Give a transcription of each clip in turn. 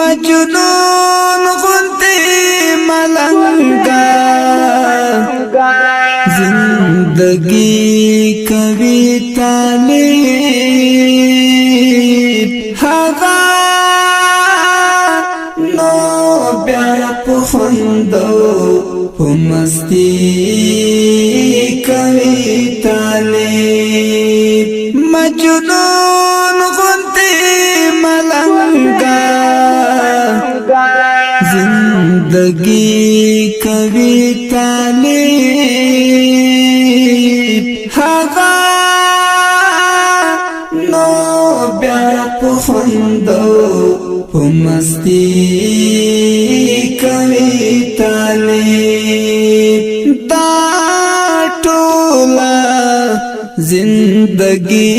مجنون غنتی ملنگا زندگی کوي طالب هغه نو بیا پخندو پمستی کوي طالب مجنون غنتی ملنگا زندگی کوي طالب هغه نو بیا پخندو پمستی کوي طالب دا ټوله زندگی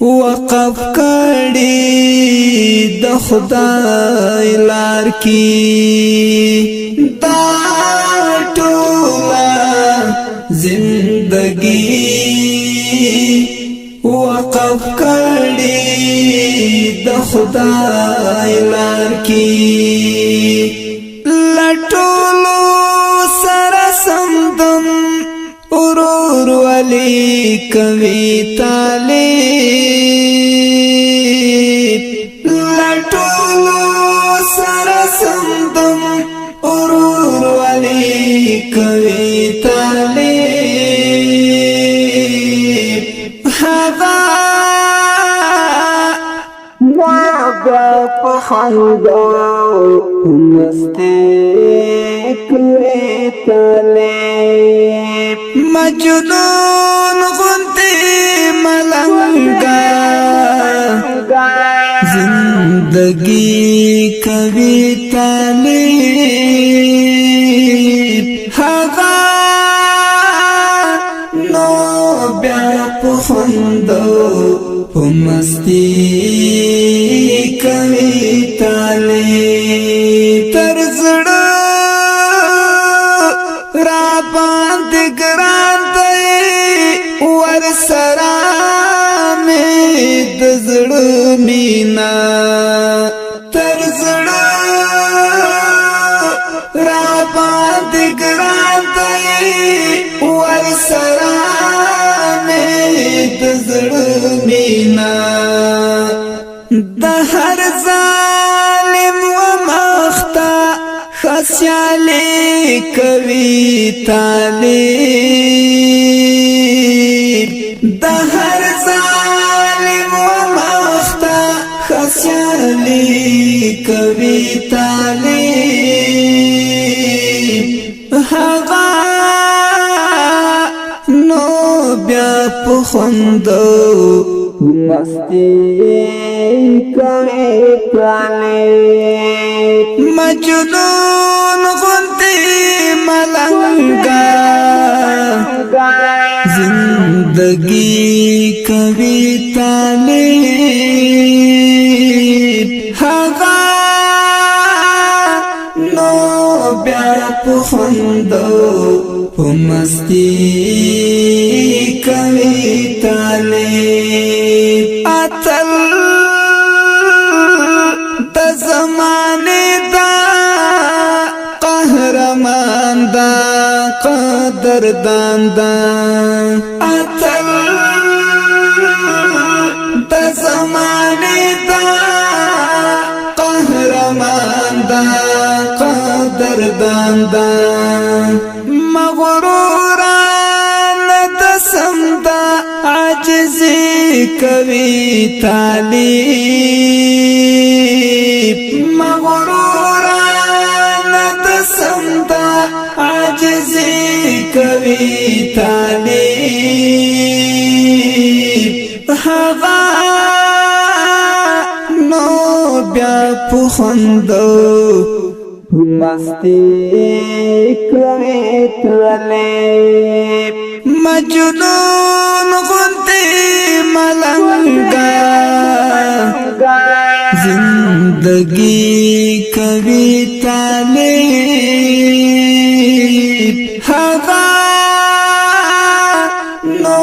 وقف کړي د خدای لار کې دا ټوله زندگی وقف کړي د خدای لار کې لټولو سره سمدم ورور ولی کوي طالب لټولو سره سمدم ورور ولی کوي طالب هغه بیا پخندو مستی کوي طالب مجنون غنتی ملنگا زندگی کوي طالب هغه نو بیا پخندو پمستی کوي طالب تر زړه را باندې ګران دی ور سره مې د زړه مینا تر زړه را باندې ګران دی ور سره مې د زړه مینا د هر ظالم و مختا خسیالی کوي طالب د هر ظالم و مختا خسیالی کوي طالب هغه نو بیا پخندو مستی کوي طالب مجنون غنتی ملنگا زندگی کوي طالب هغه نو بیا پخندو پمستی کوي طالب اتل د زمانه دا قهرمان دا قدردان دا اتل د زمانه دا قهرمان دا قدردان دا مغروران د سمدا عجزي کوي طالب مغروران د سمدا عجزي کوي طالب هغه نو بیا پخندو مستی کوي طالب مجنون غنتی ملنگا زندگی کوي طالب هغه نو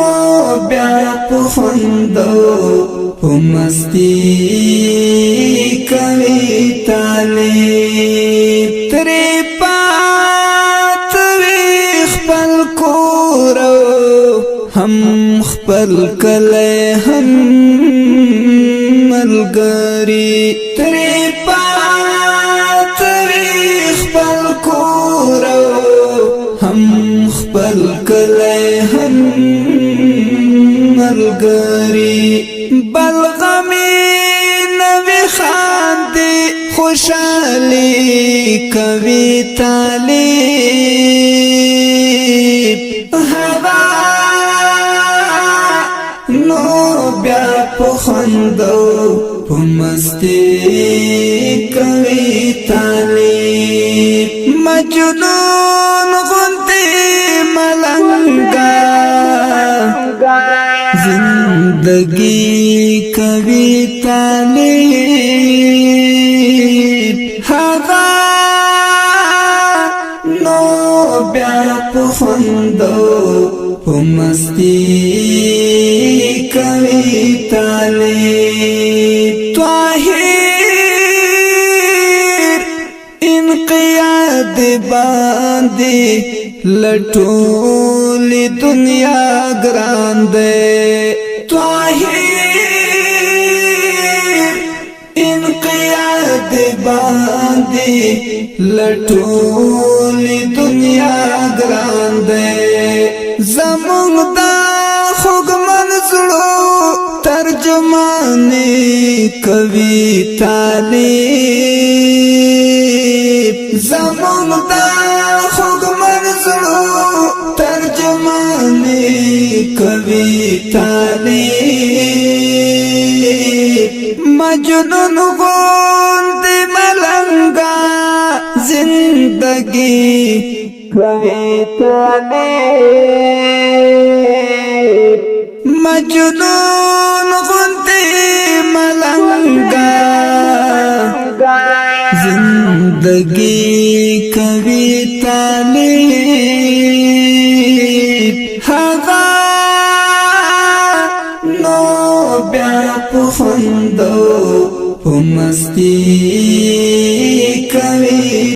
بیا پخندو پمستی خپل کله هم ملګری تری پاتری خپل کور هم خپل کله هم ملګری بلغمی نوی خاندی خوشالی کوي طالب هوا نو بیا پخندو پمستی کوي طالب مجنون غنتی ملنگا زندگی کوي طالب هوا نو بیا پخندو پمستی کوي طالب طاهر انقیاد باندې لټول دنیا ګران ده طاهر انقیاد باندې لټول دنیا ګران ده زمونږ د خوږمن زړه ترجمانې کوي طالب زمونږ د خوږمن زړه ترجمانې کوي طالب مجنون غوندې ملنګا زندگی کوي طالب مجنون غوندې ملنګا زندگی کوي طالب هغه نو بیا پخندو پمستی کوي